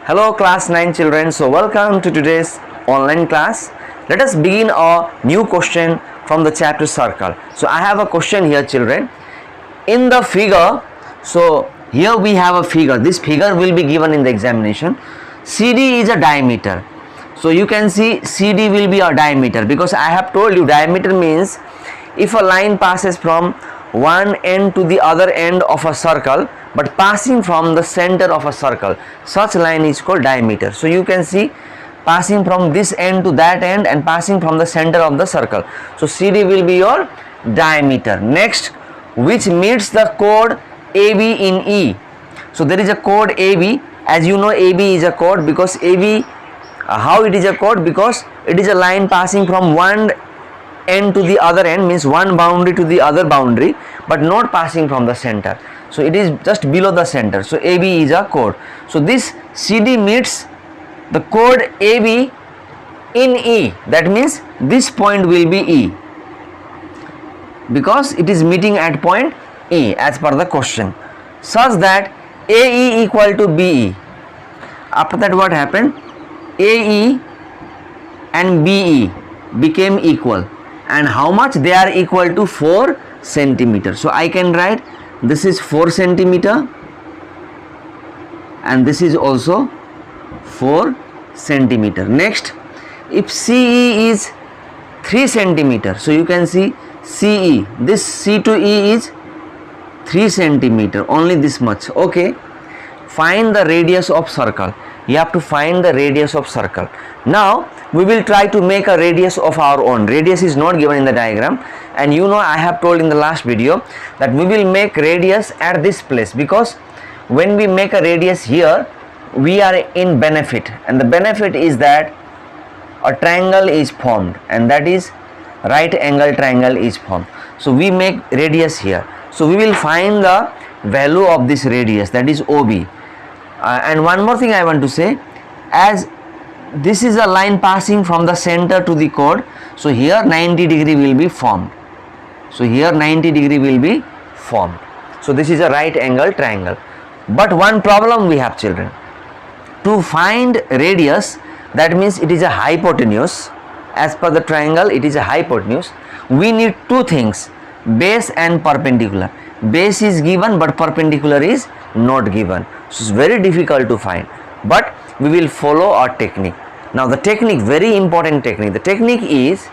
Hello class 9 children, so welcome to today's online class. Let us begin a new question from the chapter circle. So I have a question here children. In the figure, so here we have a figure. This figure will be given in the examination. CD is a diameter. So you can see CD will be a diameter because I have told you diameter means if a line passes from one end to the other end of a circle but passing from the center of a circle, such line is called diameter. So you can see passing from this end to that end and passing from the center of the circle. So CD will be your diameter. Next, which meets the chord AB in E. So there is a chord AB. As you know, AB is a chord because AB, how it is a chord? Because it is a line passing from one end to the other end, means one boundary to the other boundary, but not passing from the center. So it is just below the center. So AB is a chord. So this CD meets the chord AB in E. That means this point will be E because it is meeting at point E as per the question, such that AE equal to BE. After that what happened? AE and BE became equal, and how much? They are equal to 4 centimeters. So I can write this is 4 centimeter and this is also 4 centimeter. Next, if CE is 3 centimeter, so you can see CE, this C to E is 3 centimeter, only this much. Okay, find the radius of circle. You have to find the radius of circle. Now we will try to make a radius of our own. Radius is not given in the diagram, and you know I have told in the last video that we will make radius at this place, because when we make a radius here we are in benefit, and the benefit is that a triangle is formed, and that is right angle triangle is formed. So we make radius here. So we will find the value of this radius, that is OB. And one more thing I want to say, as this is a line passing from the center to the chord, so here 90 degree will be formed. So here 90 degree will be formed. So this is a right angle triangle. But one problem we have children. To find radius, that means it is a hypotenuse. As per the triangle, it is a hypotenuse. We need two things, base and perpendicular. Base is given but perpendicular is not given. So it's very difficult to find, but we will follow our technique. Now the technique, very important technique. The technique is,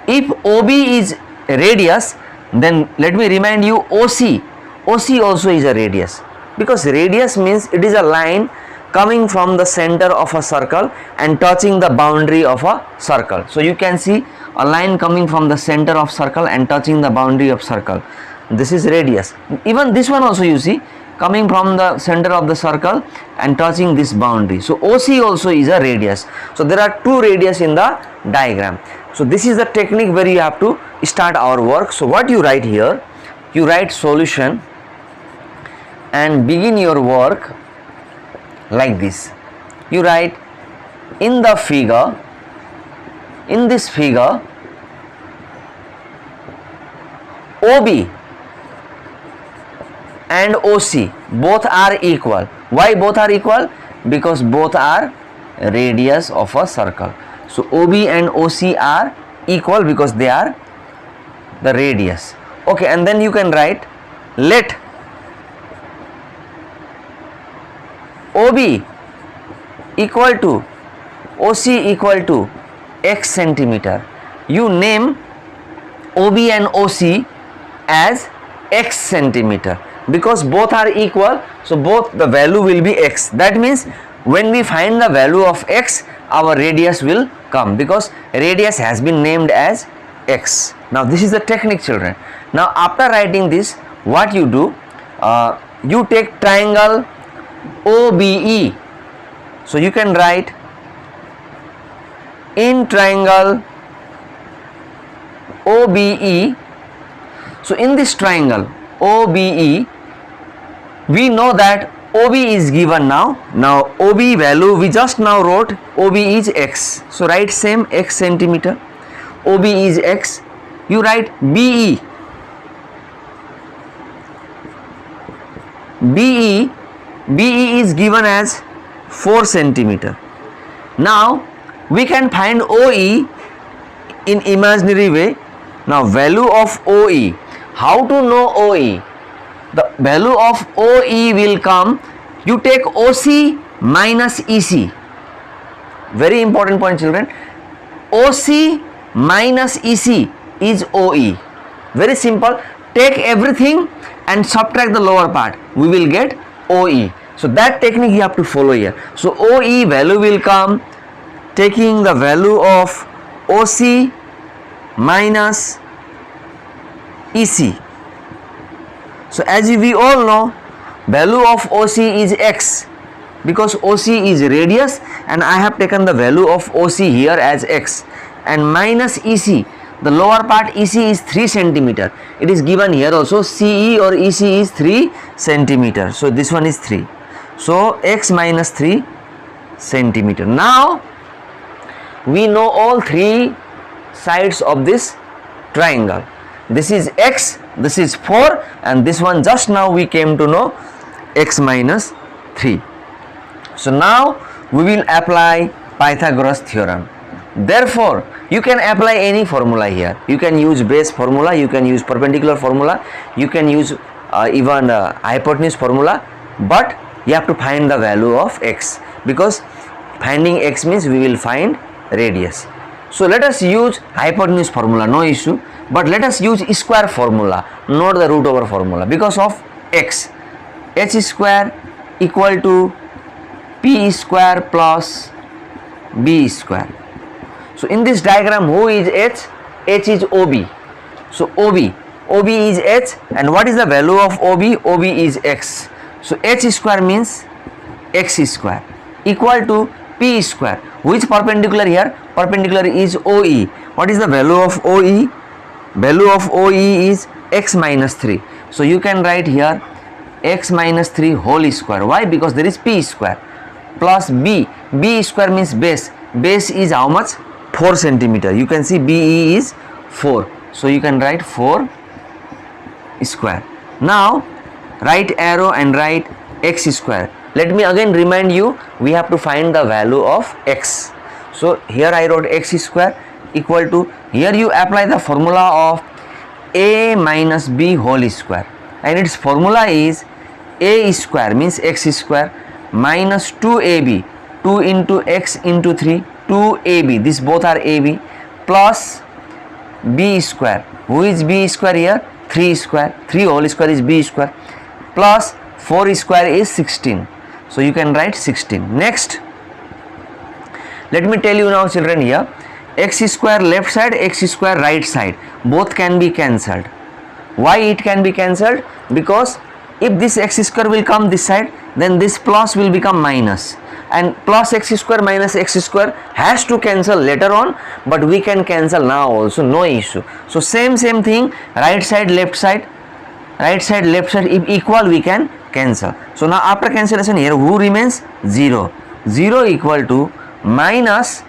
if OB is radius, then let me remind you OC. OC also is a radius, because radius means it is a line coming from the center of a circle and touching the boundary of a circle. So you can see a line coming from the center of circle and touching the boundary of circle. This is radius. Even this one also you see coming from the center of the circle and touching this boundary. So OC also is a radius. So there are two radius in the diagram. So this is the technique where you have to start our work. So what you write here, you write solution and begin your work like this. You write, in the figure, in this figure, OB and OC both are equal. Why both are equal? Because both are radius of a circle. So OB and OC are equal because they are the radius. Okay, and then you can write, let OB equal to OC equal to x centimeter. You name OB and OC as x centimeter, because both are equal, so both the value will be x. That means when we find the value of x, our radius will come, because radius has been named as x. Now this is the technique children. Now after writing this, what you do, you take triangle OBE. So you can write, in triangle OBE. So in this triangle OBE, we know that OB is given now. Now OB value we just now wrote, OB is x. So write same x centimeter. OB is x. You write BE. BE is given as 4 centimeter. Now we can find OE in imaginary way. Now value of OE. How to know OE? The value of OE will come, you take OC minus EC. Very important point, children. OC minus EC is OE. Very simple. Take everything and subtract the lower part. We will get OE. So that technique you have to follow here. So OE value will come taking the value of OC minus EC. So as we all know, value of OC is X, because OC is radius and I have taken the value of OC here as X, and minus EC, the lower part EC is 3 centimeter. It is given here also, CE or EC is 3 centimeter. So this one is 3. So X minus 3 centimeter. Now we know all 3 sides of this triangle. This is X, this is 4, and this one just now we came to know X minus 3. So now we will apply Pythagoras theorem. Therefore you can apply any formula here. You can use base formula, you can use perpendicular formula, you can use even hypotenuse formula, but you have to find the value of X, because finding X means we will find radius. So let us use hypotenuse formula, no issue, but let us use square formula, not the root over formula, because of X. H square equal to P square plus B square. So in this diagram, who is H? H is OB. So OB is H, and what is the value of OB? OB is X. So H square means X square equal to P square. Which perpendicular here? Perpendicular is OE. What is the value of OE? Value of OE is X minus 3. So you can write here X minus 3 whole square. Why? Because there is P square plus B. B square means base. Base is how much? 4 centimeter. You can see BE is 4. So you can write 4 square. Now right arrow and write X square. Let me again remind you, we have to find the value of X. So here I wrote X square equal to, here you apply the formula of A minus B whole square, and its formula is A square means X square minus 2AB, 2 into X into 3, 2AB, this both are AB, plus B square. Who is B square here? 3 square, 3 whole square is B square, plus 4 square is 16. So you can write 16. Next, let me tell you now, children, here X square left side, X square right side, both can be cancelled. Why it can be cancelled? Because if this X square will come this side, then this plus will become minus, and plus X square minus X square has to cancel later on, but we can cancel now also, no issue. So same thing, right side left side, right side left side, if equal we can cancel. So now after cancellation here, who remains? 0. 0 equal to minus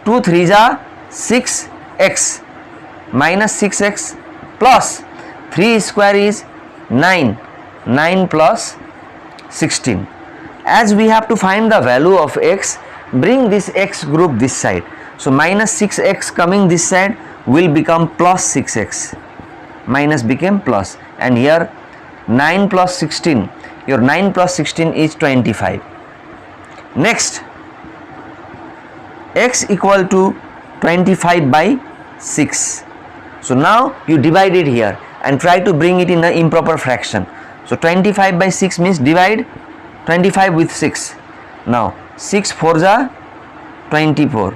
2 3s are 6x minus 6x plus 3 square is 9. 9 plus 16. As we have to find the value of X, bring this X group this side. So minus 6x coming this side will become plus 6x. Minus became plus, and here 9 plus 16, your 9 plus 16 is 25. Next, X equal to 25 by 6. So now you divide it here and try to bring it in the improper fraction. So 25 by 6 means divide 25 with 6. Now 6 4s are 24.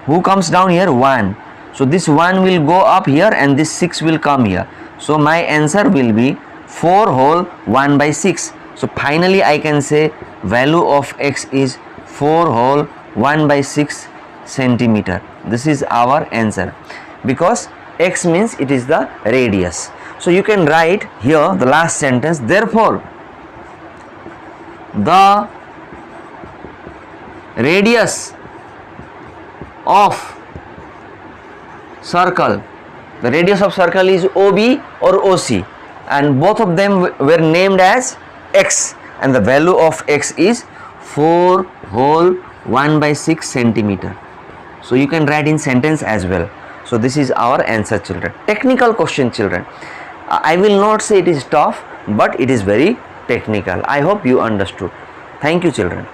Who comes down here? 1. So this 1 will go up here and this 6 will come here. So my answer will be 4 whole 1 by 6. So finally I can say value of X is 4 whole 1 by 6 centimeter. This is our answer, because X means it is the radius. So you can write here the last sentence. Therefore the radius of circle, the radius of circle is OB or OC, and both of them were named as X, and the value of X is 4 whole 1 by 6 centimeter. So you can write in sentence as well. So this is our answer, children. Technical question, children. I will not say it is tough, but it is very technical. I hope you understood. Thank you, children.